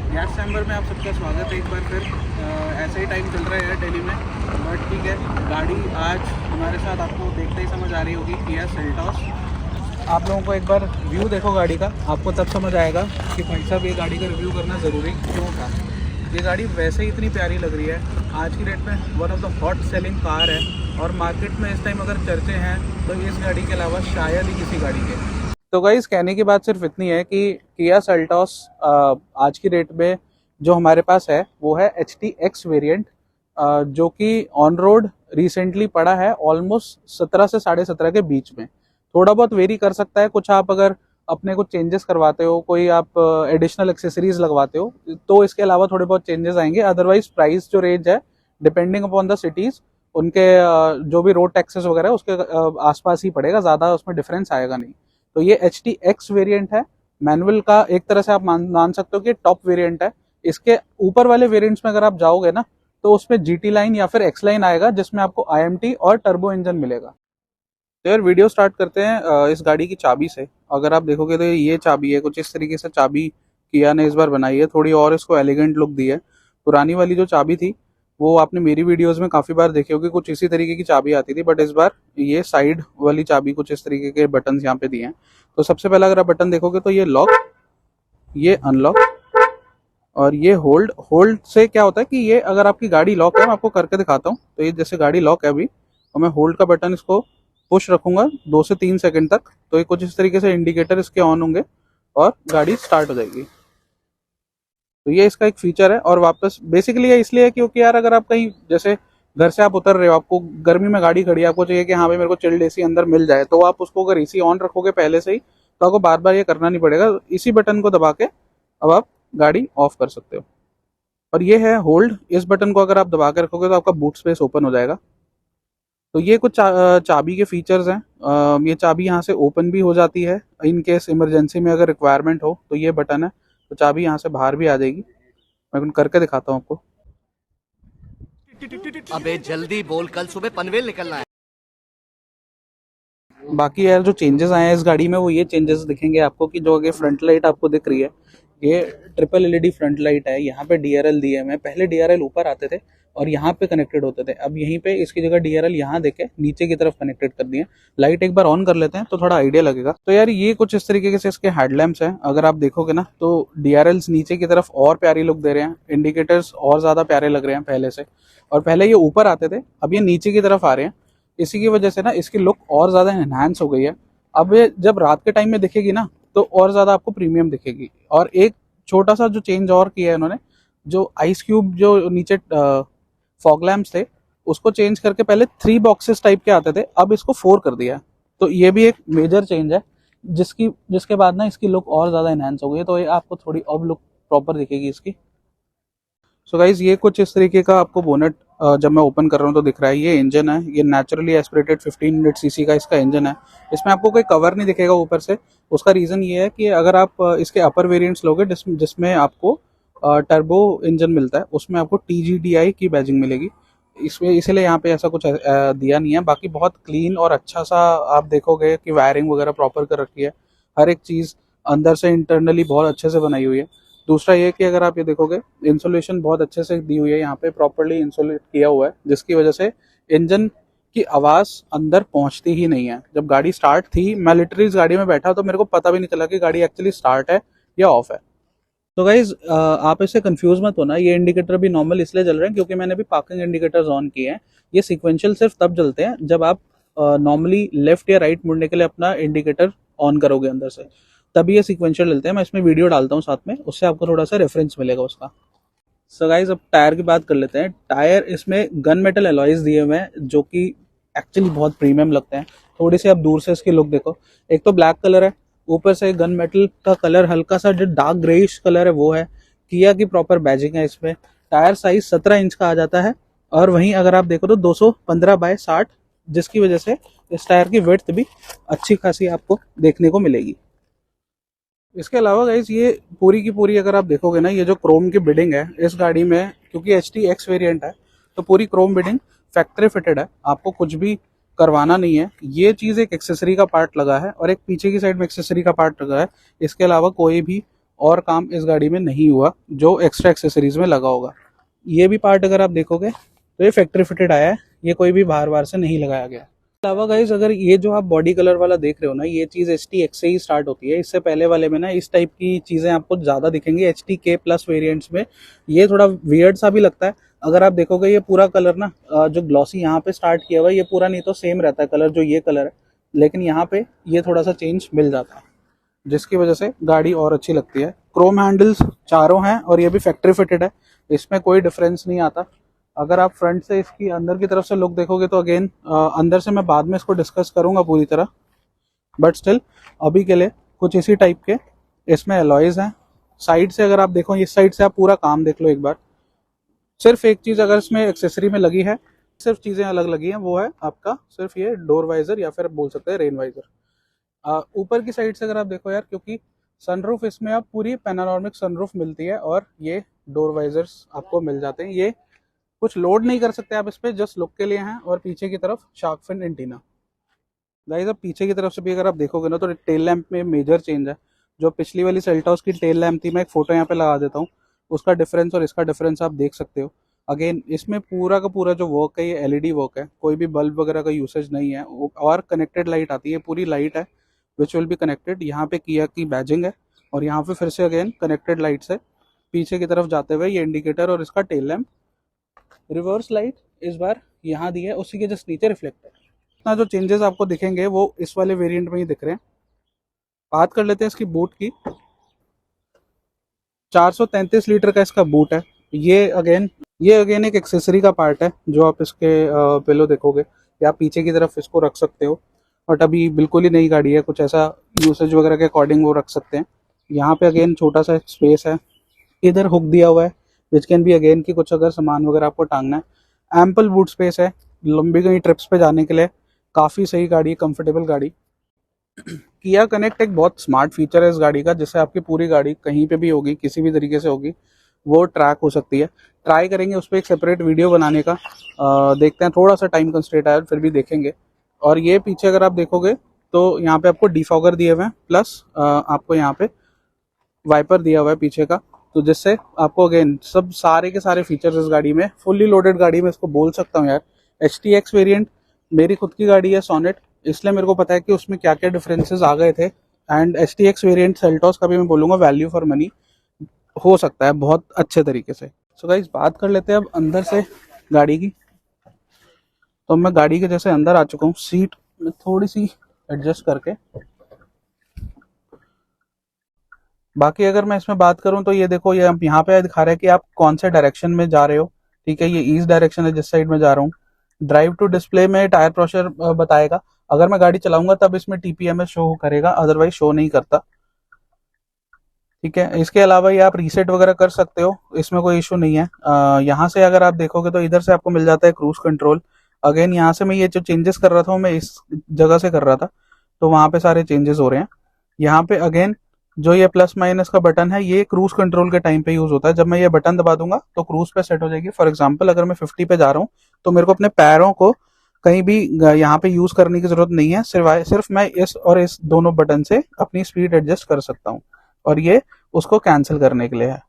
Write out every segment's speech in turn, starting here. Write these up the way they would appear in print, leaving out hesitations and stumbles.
Gas chamber में आप सबका स्वागत है एक बार फिर। ऐसा ही टाइम चल रहा है यार दिल्ली में, बट ठीक है। गाड़ी आज हमारे साथ आपको देखते ही समझ आ रही होगी, किया सेल्टॉस। आप लोगों को एक बार व्यू देखो गाड़ी का, आपको तब समझ आएगा कि भाई साहब ये गाड़ी का रिव्यू करना ज़रूरी क्यों था। ये गाड़ी वैसे ही इतनी प्यारी लग रही है, आज की डेट में one of the hot selling car है, और मार्केट में इस टाइम अगर चर्चे हैं तो इस गाड़ी के अलावा शायद ही किसी गाड़ी के। तो गाइस कहने की बात सिर्फ इतनी है कि किया सेल्टॉस आज की डेट में जो हमारे पास है वो है HTX वेरिएंट, जो कि ऑन रोड रिसेंटली पड़ा है ऑलमोस्ट 17 से 17.5 के बीच में। थोड़ा बहुत वेरी कर सकता है, कुछ आप अगर अपने कुछ चेंजेस करवाते हो, कोई आप एडिशनल एक्सेसरीज लगवाते हो तो इसके अलावा थोड़े बहुत चेंजेस आएंगे। अदरवाइज प्राइस जो रेंज है डिपेंडिंग अपॉन द सिटीज, उनके जो भी रोड टैक्सेस वगैरह उसके आसपास ही पड़ेगा, ज़्यादा उसमें डिफरेंस आएगा नहीं। तो ये HTX वेरिएंट है, मैनुअल का एक तरह से आप मान सकते हो कि टॉप वेरिएंट है। इसके ऊपर वाले वेरिएंट्स में अगर आप जाओगे ना तो उसमें GT लाइन या फिर X लाइन आएगा, जिसमें आपको IMT और टर्बो इंजन मिलेगा। तो यार वीडियो स्टार्ट करते हैं इस गाड़ी की चाबी से। अगर आप देखोगे तो ये चाबी है, कुछ इस तरीके से चाबी किया ने इस बार बनाई है, थोड़ी और इसको एलिगेंट लुक दी है। पुरानी वाली जो चाबी थी वो आपने मेरी वीडियोस में काफ़ी बार देखी होगी, कुछ इसी तरीके की चाबी आती थी, बट इस बार ये साइड वाली चाबी कुछ इस तरीके के बटन यहाँ पे दिए हैं। तो सबसे पहला अगर आप बटन देखोगे तो ये लॉक, ये अनलॉक और ये होल्ड। होल्ड से क्या होता है कि ये अगर आपकी गाड़ी लॉक है, मैं आपको करके दिखाता हूँ। तो ये जैसे गाड़ी लॉक है अभी, और मैं होल्ड का बटन इसको पुश रखूंगा 2 से 3 सेकंड तक, तो ये कुछ इस तरीके से इंडिकेटर इसके ऑन होंगे और गाड़ी स्टार्ट हो जाएगी। तो ये इसका एक फीचर है। और वापस बेसिकली ये इसलिए है क्योंकि यार अगर आप कहीं जैसे घर से आप उतर रहे हो, आपको गर्मी में गाड़ी खड़ी है, आपको चाहिए कि हाँ भाई मेरे को चिल्ड AC अंदर मिल जाए, तो आप उसको अगर AC ऑन रखोगे पहले से ही तो आपको बार बार ये करना नहीं पड़ेगा। इसी बटन को दबा के अब आप गाड़ी ऑफ कर सकते हो। और ये है होल्ड, इस बटन को अगर आप दबा के रखोगे तो आपका बूट स्पेस ओपन हो जाएगा। तो ये कुछ चाबी के फीचर्स हैं। ये चाबी यहाँ से ओपन भी हो जाती है इन केस इमरजेंसी में, अगर रिक्वायरमेंट हो तो ये बटन है, तो चाबी यहाँ से बाहर भी आ जाएगी। मैं करके दिखाता हूँ आपको। अबे जल्दी बोल, कल सुबह पनवेल निकलना है। बाकी यार जो चेंजेस आए हैं इस गाड़ी में वो ये चेंजेस दिखेंगे आपको कि जो आगे फ्रंट लाइट आपको दिख रही है, ये ट्रिपल LED फ्रंट लाइट है। यहाँ पे DRL दिए हैं, पहले DRL ऊपर आते थे और यहाँ पे कनेक्टेड होते थे, अब यहीं पे इसकी जगह DRL यहाँ देके नीचे की तरफ कनेक्टेड कर दिए। लाइट एक बार ऑन कर लेते हैं तो थोड़ा आइडिया लगेगा। तो यार ये कुछ इस तरीके से इसके हेडलैम्प्स हैं, अगर आप देखोगे ना तो DRLs नीचे की तरफ और प्यारी लुक दे रहे हैं, इंडिकेटर्स और ज्यादा प्यारे लग रहे हैं पहले से। और पहले ये ऊपर आते थे, अब ये नीचे की तरफ आ रहे हैं। इसी की वजह से ना इसकी लुक और ज़्यादा एनहांस हो गई है। अब ये जब रात के टाइम में दिखेगी ना तो और ज़्यादा आपको प्रीमियम दिखेगी। और एक छोटा सा जो चेंज और किया है इन्होंने, जो आइस क्यूब जो नीचे फॉग लैम्प्स थे उसको चेंज करके पहले 3 बॉक्सेस टाइप के आते थे, अब इसको 4 कर दिया है। तो ये भी एक मेजर चेंज है जिसके बाद ना इसकी लुक और ज़्यादा एनहांस हो गई है, तो ये आपको थोड़ी अब लुक प्रॉपर दिखेगी इसकी। सो गाइज ये कुछ इस तरीके का आपको बोनेट जब मैं ओपन कर रहा हूँ तो दिख रहा है। ये इंजन है, ये नेचुरली एस्पिरेटेड 1500 सीसी का इसका इंजन है। इसमें आपको कोई कवर नहीं दिखेगा ऊपर से। उसका रीज़न ये है कि अगर आप इसके अपर वेरिएंट्स लोगे जिसमें आपको टर्बो इंजन मिलता है, उसमें आपको TGDI की बैजिंग मिलेगी। इसमें इसलिए यहाँ पे ऐसा कुछ दिया नहीं है। बाकी बहुत क्लीन और अच्छा सा आप देखोगे कि वायरिंग वगैरह प्रॉपर कर रखी है, हर एक चीज़ अंदर से इंटरनली बहुत अच्छे से बनाई हुई है। दूसरा ये कि अगर आप ये देखोगे इंसुलेशन बहुत अच्छे से दी हुई है, यहाँ पे प्रॉपर्ली इंसुलेट किया हुआ है, जिसकी वजह से इंजन की आवाज़ अंदर पहुँचती ही नहीं है। जब गाड़ी स्टार्ट थी, मैं लिटरली इस गाड़ी में बैठा तो मेरे को पता भी नहीं चला कि गाड़ी एक्चुअली स्टार्ट है या ऑफ है। तो गाइज आप इससे कंफ्यूज मत होना, ये इंडिकेटर भी नॉर्मल इसलिए जल रहे हैं क्योंकि मैंने भी पार्किंग इंडिकेटर्स ऑन किए हैं। ये सीक्वेंशियल सिर्फ तब जलते हैं जब आप नॉर्मली लेफ्ट या राइट मुड़ने के लिए अपना इंडिकेटर ऑन करोगे अंदर से, तभी ये सीक्वेंशियल चलते हैं। मैं इसमें वीडियो डालता हूँ साथ में, उससे आपको थोड़ा सा रेफरेंस मिलेगा उसका। सो गाइज अब टायर की बात कर लेते हैं। टायर इसमें गन मेटल एलॉयज दिए हुए हैं जो कि एक्चुअली बहुत प्रीमियम लगते हैं। थोड़ी सी आप दूर से इसकी लुक देखो, एक तो ब्लैक कलर है, ऊपर से गन मेटल का कलर हल्का सा जो डार्क ग्रेइश कलर है वो है। किया की प्रॉपर बैजिंग है इसमें। टायर साइज 17 इंच का आ जाता है, और वहीं अगर आप देखो तो 215/60, जिसकी वजह से इस टायर की विड्थ भी अच्छी खासी आपको देखने को मिलेगी। इसके अलावा गाइज ये पूरी की पूरी अगर आप देखोगे ना, ये जो क्रोम की बिडिंग है इस गाड़ी में, क्योंकि HTX वेरिएंट है तो पूरी क्रोम बिडिंग फैक्ट्री फिटेड है, आपको कुछ भी करवाना नहीं है। ये चीज़ एक एक्सेसरी का पार्ट लगा है और एक पीछे की साइड में एक्सेसरी का पार्ट लगा है। इसके अलावा कोई भी और काम इस गाड़ी में नहीं हुआ जो एक्स्ट्रा एक्सेसरीज में लगा होगा। ये भी पार्ट अगर आप देखोगे तो ये फैक्ट्री फिटेड आया है, ये कोई भी बाहर बाहर से नहीं लगाया गया। अलावा गाइज अगर ये जो आप बॉडी कलर वाला देख रहे हो ना, ये चीज़ HTX से ही स्टार्ट होती है। इससे पहले वाले में ना इस टाइप की चीज़ें आपको ज़्यादा दिखेंगी HTK प्लस वेरिएंट्स में। ये थोड़ा वियर्ड सा भी लगता है। अगर आप देखोगे ये पूरा कलर ना जो ग्लॉसी यहाँ पे स्टार्ट किया हुआ है, ये पूरा नहीं तो सेम रहता है कलर जो ये कलर है, लेकिन यहाँ पे ये थोड़ा सा चेंज मिल जाता है, जिसकी वजह से गाड़ी और अच्छी लगती है। क्रोम हैंडल्स चारों हैं और ये भी फैक्ट्री फिटेड है, इसमें कोई डिफरेंस नहीं आता। अगर आप फ्रंट से इसकी अंदर की तरफ से लुक देखोगे तो अगेन अंदर से मैं बाद में इसको डिस्कस करूंगा पूरी तरह, बट स्टिल अभी के लिए कुछ इसी टाइप के इसमें अलॉयज हैं। साइड से अगर आप देखो, इस साइड से आप पूरा काम देख लो एक बार। सिर्फ एक चीज़ अगर इसमें एक्सेसरी में लगी है, सिर्फ चीज़ें अलग लगी हैं, वो है आपका सिर्फ ये डोर वाइजर या फिर बोल सकते हैं रेन वाइजर। ऊपर की साइड से अगर आप देखो यार, क्योंकि सनरूफ इसमें आप पूरी पैनोरामिक सनरूफ मिलती है और ये डोर वाइजर्स आपको मिल जाते हैं। ये कुछ लोड नहीं कर सकते आप इस पर, जस्ट लुक के लिए हैं। और पीछे की तरफ शार्क फिन एंटीना। गाइस अब पीछे की तरफ से भी अगर आप देखोगे ना तो टेल लैंप में मेजर चेंज है। जो पिछली वाली सेल्टॉस की टेल लैंप थी, मैं एक फोटो यहाँ पे लगा देता हूँ, उसका डिफरेंस और इसका डिफरेंस आप देख सकते हो। अगेन इसमें पूरा का पूरा जो वर्क है ये LED वर्क है, कोई भी बल्ब वगैरह का यूसेज नहीं है। और कनेक्टेड लाइट आती है, पूरी लाइट है विच विल बी कनेक्टेड। यहाँ पे किया की बैजिंग है और यहाँ पे फिर से अगेन कनेक्टेड लाइट से पीछे की तरफ जाते हुए ये इंडिकेटर और इसका टेल लैंप। रिवर्स लाइट इस बार यहाँ दी है, उसी के जस्ट नीचे रिफ्लेक्टर। इतना जो चेंजेस आपको दिखेंगे वो इस वाले वेरिएंट में ही दिख रहे हैं। बात कर लेते हैं इसकी बूट की। 433 लीटर का इसका बूट है। ये अगेन एक एक्सेसरी का पार्ट है जो आप इसके पिलो देखोगे, या पीछे की तरफ इसको रख सकते हो। बट अभी बिल्कुल ही नई गाड़ी है, कुछ ऐसा यूसेज वगैरह के अकॉर्डिंग वो रख सकते हैं। यहाँ पे अगेन छोटा सा स्पेस है, इधर हुक दिया हुआ है विच कैन बी अगेन की कुछ अगर सामान वगैरह आपको टांगना है। एम्पल बूट स्पेस है लंबी कहीं ट्रिप्स पे जाने के लिए, काफ़ी सही गाड़ी, कंफर्टेबल गाड़ी। किया कनेक्ट एक बहुत स्मार्ट फीचर है इस गाड़ी का, जिससे आपकी पूरी गाड़ी कहीं पे भी होगी, किसी भी तरीके से होगी, वो ट्रैक हो सकती है। ट्राई करेंगे उस पर एक सेपरेट वीडियो बनाने का, देखते हैं, थोड़ा सा टाइम कंस्ट्रेंट आया फिर भी देखेंगे। और ये पीछे अगर आप देखोगे तो यहाँ पे आपको डिफॉगर दिए हुए हैं, प्लस आपको यहाँ पे वाइपर दिया हुआ है पीछे का, तो जिससे आपको अगेन सब सारे के सारे फीचर्स इस गाड़ी में, फुल्ली लोडेड गाड़ी में इसको बोल सकता हूँ यार। HTX वेरिएंट मेरी खुद की गाड़ी है सोनेट, इसलिए मेरे को पता है कि उसमें क्या क्या डिफरेंसेस आ गए थे। एंड HTX वेरिएंट सेल्टॉस का भी मैं बोलूँगा वैल्यू फॉर मनी हो सकता है बहुत अच्छे तरीके से। सो गाइस बात कर लेते हैं अब अंदर से गाड़ी की। तो मैं गाड़ी के जैसे अंदर आ चुका हूँ, सीट में थोड़ी सी एडजस्ट करके। बाकी अगर मैं इसमें बात करूं तो ये देखो, ये यहाँ पे दिखा रहा है कि आप कौन से डायरेक्शन में जा रहे हो। ठीक है, ये ईस्ट डायरेक्शन है जिस साइड में जा रहा हूँ। ड्राइव टू डिस्प्ले में टायर प्रेशर बताएगा। अगर मैं गाड़ी चलाऊंगा तब इसमें TPMS शो करेगा, अदरवाइज शो नहीं करता। ठीक है, इसके अलावा ये आप रीसेट वगैरह कर सकते हो, इसमें कोई इशू नहीं है। यहाँ से अगर आप देखोगे तो इधर से आपको मिल जाता है क्रूज कंट्रोल। अगेन यहाँ से मैं ये जो चेंजेस कर रहा था मैं इस जगह से कर रहा था, तो वहाँ पे सारे चेंजेस हो रहे हैं। यहाँ पे अगेन जो ये प्लस माइनस का बटन है, ये क्रूज कंट्रोल के टाइम पे यूज होता है। जब मैं ये बटन दबा दूंगा तो क्रूज पे सेट हो जाएगी। फॉर एग्जांपल अगर मैं 50 पे जा रहा हूँ तो मेरे को अपने पैरों को कहीं भी यहाँ पे यूज करने की जरूरत नहीं है, सिर्फ मैं इस और इस दोनों बटन से अपनी स्पीड एडजस्ट कर सकता हूँ, और ये उसको कैंसिल करने के लिए है।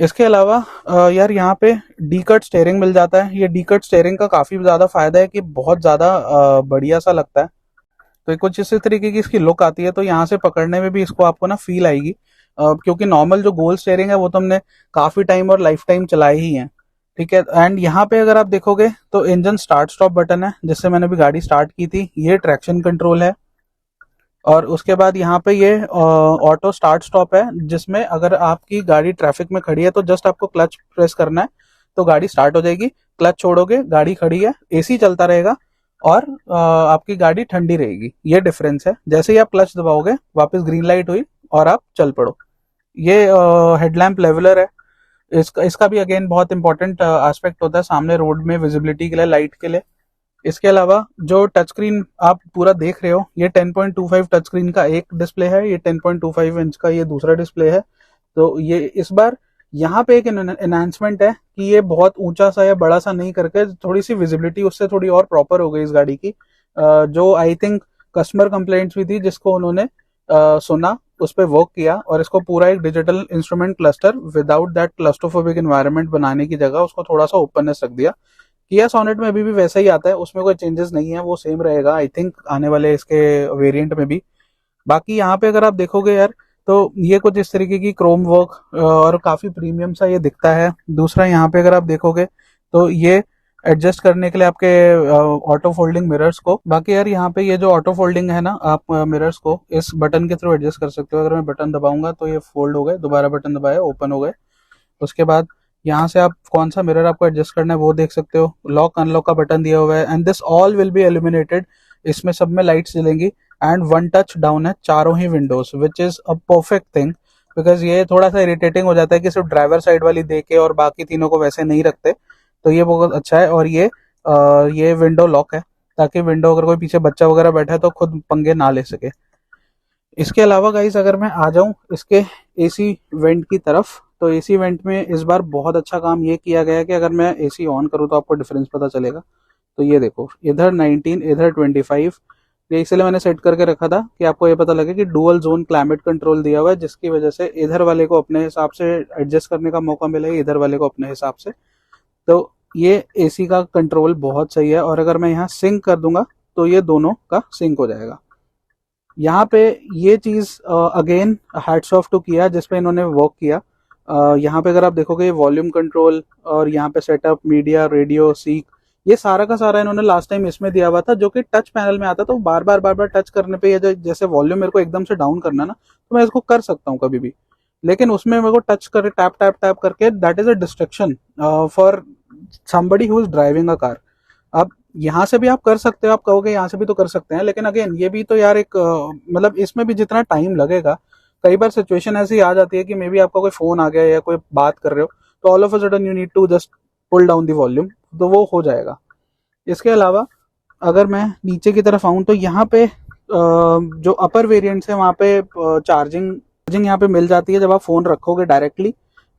इसके अलावा यार यहाँ पे डी कट स्टेयरिंग मिल जाता है। ये डी कट स्टेयरिंग का काफी ज्यादा फायदा है कि बहुत ज्यादा बढ़िया सा लगता है। तो कुछ इसी तरीके की इसकी लुक आती है, तो यहाँ से पकड़ने में भी इसको आपको ना फील आएगी, क्योंकि नॉर्मल जो गोल स्टेयरिंग है वो तो हमने काफी टाइम और लाइफ टाइम चलाए ही है। ठीक है, एंड यहाँ पे अगर आप देखोगे तो इंजन स्टार्ट स्टॉप बटन है, जिससे मैंने अभी गाड़ी स्टार्ट की थी। ये ट्रैक्शन कंट्रोल है, और उसके बाद यहाँ पे ये ऑटो स्टार्ट स्टॉप है, जिसमें अगर आपकी गाड़ी ट्रैफिक में खड़ी है तो जस्ट आपको क्लच प्रेस करना है तो गाड़ी स्टार्ट हो जाएगी। क्लच छोड़ोगे गाड़ी खड़ी है, AC चलता रहेगा और आपकी गाड़ी ठंडी रहेगी। ये डिफरेंस है। जैसे ही आप क्लच दबाओगे वापस ग्रीन लाइट हुई और आप चल पड़ो। ये हेडलैम्प लेवलर है, इसका भी अगेन बहुत इंपॉर्टेंट एस्पेक्ट होता है सामने रोड में विजिबिलिटी के लिए, लाइट के लिए। इसके अलावा जो टच स्क्रीन आप पूरा देख रहे हो, ये 10.25 टच स्क्रीन का एक डिस्प्ले है, ये 10.25 इंच का ये दूसरा डिस्प्ले है। तो ये इस बार यहाँ पे एक एनहांसमेंट है कि ये बहुत ऊंचा सा या बड़ा सा नहीं करके थोड़ी सी विजिबिलिटी उससे थोड़ी और प्रॉपर हो गई इस गाड़ी की, जो आई थिंक कस्टमर कंप्लेंट्स भी थी जिसको उन्होंने सुना उस पर वर्क किया और इसको पूरा एक digital instrument cluster without that claustrophobic environment बनाने की जगह उसको थोड़ा सा ओपननेस रख दिया। किया सोनेट में अभी भी वैसा ही आता है, उसमें कोई चेंजेस नहीं है, वो सेम रहेगा आई थिंक आने वाले इसके वेरिएंट में भी। बाकी यहाँ पे अगर आप देखोगे यार, तो ये कुछ इस तरीके की क्रोम वर्क और काफी प्रीमियम सा ये दिखता है। दूसरा यहाँ पे अगर आप देखोगे तो ये एडजस्ट करने के लिए आपके ऑटो फोल्डिंग मिरर्स को, बाकी यार यहाँ पे ये जो ऑटो फोल्डिंग है ना, आप मिरर्स को इस बटन के थ्रू एडजस्ट कर सकते हो। अगर मैं बटन दबाऊंगा तो ये फोल्ड हो गए, दोबारा बटन दबाया ओपन हो गए। उसके बाद यहाँ से आप कौन सा मिरर आपको एडजस्ट करना है वो देख सकते हो। लॉक अनलॉक का बटन दिया हुआ है and this all will be illuminated, इसमें सब में लाइट्स जलेंगी एंड वन टच डाउन है चारों ही windows, which is a perfect thing. Because ये थोड़ा सा इरिटेटिंग हो जाता है कि सिर्फ ड्राइवर साइड वाली देके और बाकी तीनों को वैसे नहीं रखते, तो ये बहुत अच्छा है। और ये विंडो लॉक है ताकि विंडो अगर कोई पीछे बच्चा वगैरह बैठा है तो खुद पंगे ना ले सके। इसके अलावा गाइस अगर मैं आ जाऊं इसके एसी वेंट की तरफ, तो एसी वेंट में इस बार बहुत अच्छा काम ये किया गया है कि अगर मैं एसी ऑन करूं तो आपको डिफरेंस पता चलेगा। तो ये देखो, इधर 19 इधर 25, ये इसलिए मैंने सेट करके रखा था कि आपको ये पता लगे कि डुअल जोन क्लाइमेट कंट्रोल दिया हुआ है, जिसकी वजह से इधर वाले को अपने हिसाब से एडजस्ट करने का मौका मिले, इधर वाले को अपने हिसाब से। तो ये एसी का कंट्रोल बहुत सही है। और अगर मैं यहाँ सिंक कर दूंगा तो ये दोनों का सिंक हो जाएगा। यहाँ पे ये चीज अगेन हैट्स ऑफ टू किया जिसपे इन्होंने वर्क किया। यहाँ पे अगर आप देखोगे वॉल्यूम कंट्रोल और यहाँ पे सेटअप मीडिया रेडियो सीक, ये सारा का सारा इन्होंने लास्ट टाइम इसमें दिया हुआ था, जो कि टच पैनल में आता। तो बार बार टच करने पे ये जैसे वॉल्यूम मेरे को एकदम से डाउन करना ना, तो मैं इसको कर सकता हूँ कभी भी, लेकिन उसमें मेरे को टच कर टैप टैप टैप करके that is a destruction for somebody who is driving a car. अब यहाँ से भी आप कर सकते हो, आप कहोगे यहाँ से भी तो कर सकते हैं, लेकिन अगेन ये भी तो यार एक मतलब इसमें भी जितना टाइम लगेगा, कई बार सिचुएशन ऐसी आ जाती है कि मे बी आपका कोई फोन आ गया या कोई बात कर रहे हो, तो all of a sudden you need to just pull down the volume, तो वो हो जाएगा। इसके अलावा अगर मैं नीचे की तरफ आऊं तो यहाँ पे जो अपर वेरिएंट्स है वहाँ पे चार्जिंग यहाँ पे मिल जाती है जब आप फोन रखोगे डायरेक्टली।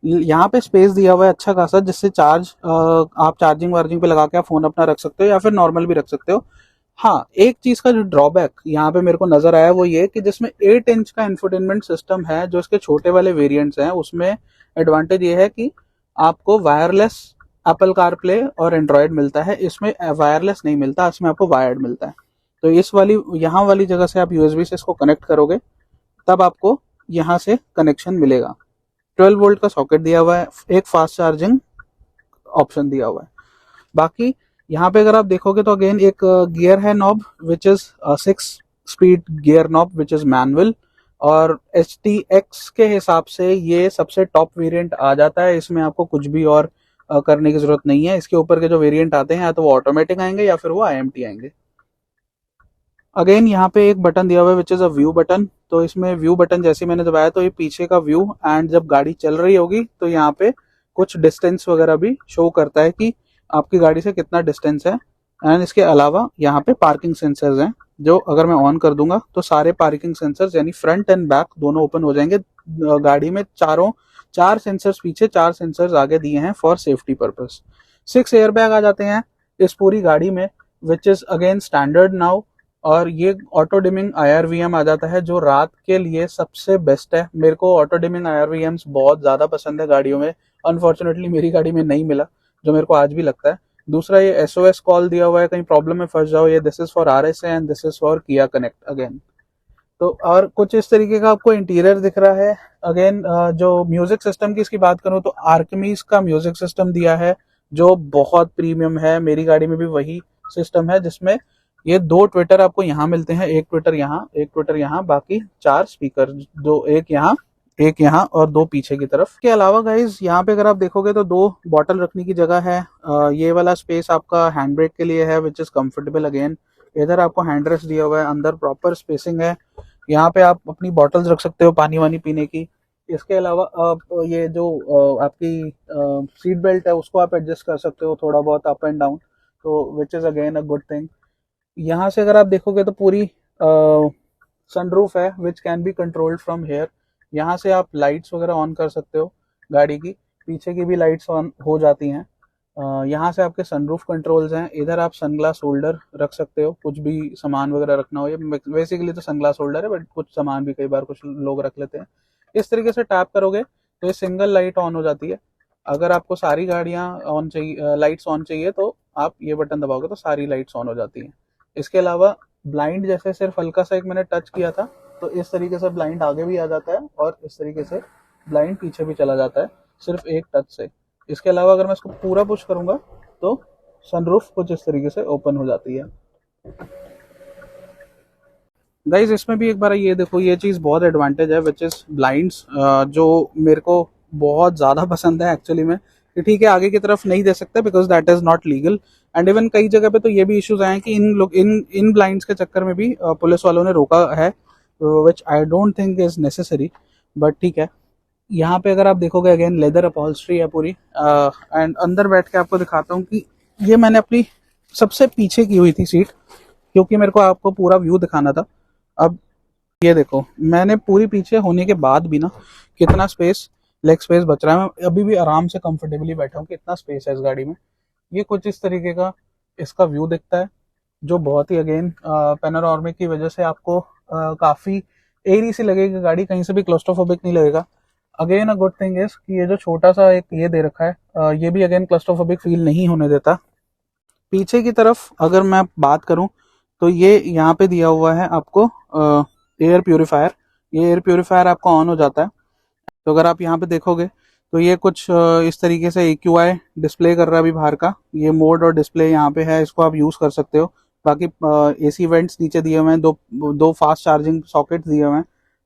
यहाँ पे स्पेस दिया हुआ है अच्छा खासा, जिससे आप चार्जिंग वार्जिंग पे लगा के आप फोन अपना रख सकते हो या फिर नॉर्मल भी रख सकते हो। हाँ, एक चीज का जो ड्रॉबैक यहाँ पे मेरे को नजर आया वो ये कि जिसमें 8 इंच का इंफोटेनमेंट सिस्टम है, जो इसके छोटे वाले वेरिएंट्स हैं, उसमें एडवांटेज ये है कि आपको वायरलेस एप्पल कारप्ले और एंड्रॉयड मिलता है, इसमें वायरलेस नहीं मिलता, इसमें आपको वायर्ड मिलता है। तो इस वाली यहाँ वाली जगह से आप यूएसबी से इसको कनेक्ट करोगे तब आपको यहाँ से कनेक्शन मिलेगा। 12 वोल्ट का सॉकेट दिया हुआ है, एक फास्ट चार्जिंग ऑप्शन दिया हुआ है। बाकी यहाँ पे अगर आप देखोगे तो अगेन एक गियर है knob which is 6 speed gear knob which is manual, और HTX के हिसाब से ये सबसे टॉप वेरिएंट आ जाता है। इसमें आपको कुछ भी और करने की जरूरत नहीं है। इसके ऊपर के जो वेरिएंट आते हैं या तो वो ऑटोमेटिक आएंगे या फिर वो IMT आएंगे। अगेन यहाँ पे एक बटन दिया हुआ है विच इज अ व्यू बटन, तो इसमें व्यू बटन जैसे मैंने दबाया तो ये पीछे का व्यू, एंड जब गाड़ी चल रही होगी तो यहाँ पे कुछ डिस्टेंस वगैरह भी शो करता है कि आपकी गाड़ी से कितना डिस्टेंस है। एंड इसके अलावा यहाँ पे पार्किंग सेंसर्स हैं, जो अगर मैं ऑन कर दूंगा तो सारे पार्किंग सेंसर्स यानी फ्रंट एंड बैक दोनों ओपन हो जाएंगे। गाड़ी में चार सेंसर्स पीछे, 4 सेंसर्स आगे दिए हैं for safety purpose. 6 air bag आ जाते हैं इस पूरी गाड़ी में which is again standard now. और ये ऑटो डिमिंग IRVM आ जाता है, जो रात के लिए सबसे बेस्ट है। मेरे को ऑटो डिमिंग IRVMs बहुत ज्यादा पसंद है गाड़ियों में, अनफॉर्चुनेटली मेरी गाड़ी में नहीं मिला, जो मेरे को आज भी लगता है। दूसरा ये SOS कॉल दिया हुआ है, कहीं प्रॉब्लम में फंस जाओ, ये this is for RSA and this is for किया कनेक्ट अगेन। तो और कुछ इस तरीके का आपको इंटीरियर दिख रहा है। अगेन जो म्यूजिक सिस्टम की इसकी बात करूं तो आर्कमीज का म्यूजिक सिस्टम दिया है, जो बहुत प्रीमियम है। मेरी गाड़ी में भी वही सिस्टम है, जिसमें ये 2 ट्विटर आपको यहाँ मिलते हैं, एक ट्विटर यहाँ एक ट्विटर यहाँ, बाकी 4 स्पीकर, जो एक यहाँ और 2 पीछे की तरफ। के अलावा गाइज यहाँ पे अगर आप देखोगे तो 2 बॉटल रखने की जगह है। ये वाला स्पेस आपका हैंड ब्रेक के लिए है विच इज कंफर्टेबल अगेन। इधर आपको हैंड रेस्ट दिया हुआ है, अंदर प्रॉपर स्पेसिंग है। यहाँ पे आप अपनी बॉटल्स रख सकते हो पानी वानी पीने की। इसके अलावा आप ये जो आपकी सीट बेल्ट है उसको आप एडजस्ट कर सकते हो थोड़ा बहुत अप एंड डाउन, तो विच is again a good thing. यहाँ से अगर आप देखोगे तो पूरी सनरूफ है which can be controlled from here. यहाँ से आप लाइट्स वगैरह ऑन कर सकते हो गाड़ी की, पीछे की भी लाइट्स ऑन हो जाती हैं। यहाँ से आपके सनरूफ कंट्रोल्स हैं। इधर आप सनग्लास होल्डर रख सकते हो, कुछ भी सामान वगैरह रखना हो। ये बेसिकली तो सनग्लास होल्डर है, बट कुछ सामान भी कई बार कुछ लोग रख लेते हैं। इस तरीके से टैप करोगे तो ये सिंगल लाइट ऑन हो जाती है। अगर आपको सारी गाड़ियाँ ऑन चाहिए, लाइट्स ऑन चाहिए, तो आप ये बटन दबाओगे तो सारी लाइट्स ऑन हो जाती हैं। इसके अलावा ब्लाइंड जैसे सिर्फ हल्का सा एक मैंने टच किया था, तो इस तरीके से ब्लाइंड आगे भी आ जाता है और इस तरीके से ब्लाइंड पीछे भी चला जाता है सिर्फ एक टच से। इसके अलावा अगर मैं इसको पूरा पुश करूंगा तो सनरूफ कुछ इस तरीके से ओपन हो जाती है। गाइज इसमें भी एक बार ये देखो, ये चीज़ बहुत एडवांटेज है विच इज़ ब्लाइंड्स, जो मेरे को बहुत ज़्यादा पसंद है एक्चुअली में। कि ठीक है, आगे की तरफ नहीं दे सकते because that is not legal. And even कई जगह पे तो ये भी इश्यूज आए हैं कि इन ब्लाइंड्स के चक्कर में भी पुलिस वालों ने रोका है, which I don't think is necessary, but ठीक है। यहाँ पे अगर आप देखोगे अगेन लेदर अपॉल्स्ट्री है पूरी। एंड अंदर बैठ के आपको दिखाता हूँ कि ये मैंने अपनी सबसे पीछे की हुई थी सीट, क्योंकि मेरे को आपको पूरा व्यू दिखाना था। अब ये देखो, मैंने पूरी पीछे होने के बाद भी ना कितना स्पेस, लेग स्पेस बच रहा है। मैं अभी भी आराम से कंफर्टेबली बैठा हूँ, कितना स्पेस है इस गाड़ी में। ये कुछ इस तरीके का इसका व्यू दिखता है, जो बहुत ही अगेन पैनोरामिक की वजह से आपको काफी एरी सी लगेगी गाड़ी, कहीं से भी क्लोस्ट्रोफोबिक नहीं लगेगा। Again a good thing is कि ये जो छोटा सा एक ये दे रखा है, ये भी अगेन क्लोस्ट्रोफोबिक फील नहीं होने देता। पीछे की तरफ अगर मैं बात करूं तो ये यहाँ पे दिया हुआ है आपको एयर प्यूरिफायर। ये एयर प्यूरिफायर आपका ऑन हो जाता है। तो अगर आप यहाँ पे देखोगे तो ये कुछ इस तरीके से AQI डिस्प्ले कर रहा है अभी बाहर का। ये मोड और डिस्प्ले यहाँ पे है, इसको आप यूज़ कर सकते हो। बाकी AC वेंट्स नीचे दिए हुए हैं, दो फास्ट चार्जिंग सॉकेट्स दिए हुए हैं।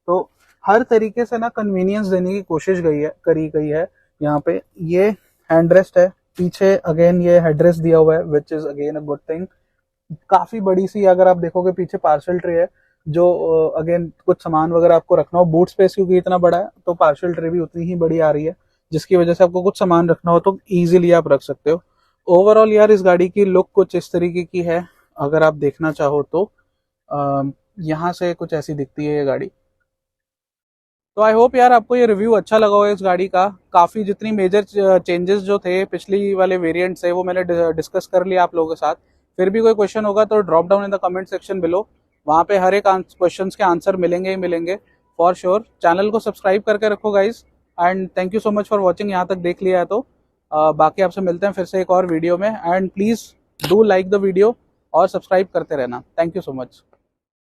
तो हर तरीके से ना कन्वीनियंस देने की कोशिश करी गई है यहाँ पे। ये हैंडरेस्ट है, पीछे अगेन ये हेडरेस्ट दिया हुआ है विच is again a good thing. काफी बड़ी सी अगर आप देखोगे पीछे पार्सल ट्रे है, जो अगेन कुछ सामान वगैरह आपको रखना हो, बूट स्पेस क्योंकि इतना बड़ा है तो पार्सल ट्रे भी उतनी ही बड़ी आ रही है, जिसकी वजह से आपको कुछ सामान रखना हो तो इजीली आप रख सकते हो। ओवरऑल यार इस गाड़ी की लुक कुछ इस तरीके की है, अगर आप देखना चाहो तो यहाँ से कुछ ऐसी दिखती है ये गाड़ी। तो आई होप यार आपको ये रिव्यू अच्छा लगा हो इस गाड़ी का। काफ़ी जितनी मेजर चेंजेस जो थे पिछली वाले वेरिएंट से वो मैंने डिस्कस कर लिया आप लोगों के साथ। फिर भी कोई क्वेश्चन होगा तो drop down in the comment section below, वहाँ पे हर एक क्वेश्चन के आंसर मिलेंगे ही मिलेंगे फॉर श्योर। चैनल को सब्सक्राइब करके रखो guys, and thank you so much for watching. यहाँ तक देख लिया है तो बाकी आपसे मिलते हैं फिर से एक और वीडियो में, and please do like the video और सब्सक्राइब करते रहना। Thank you so much.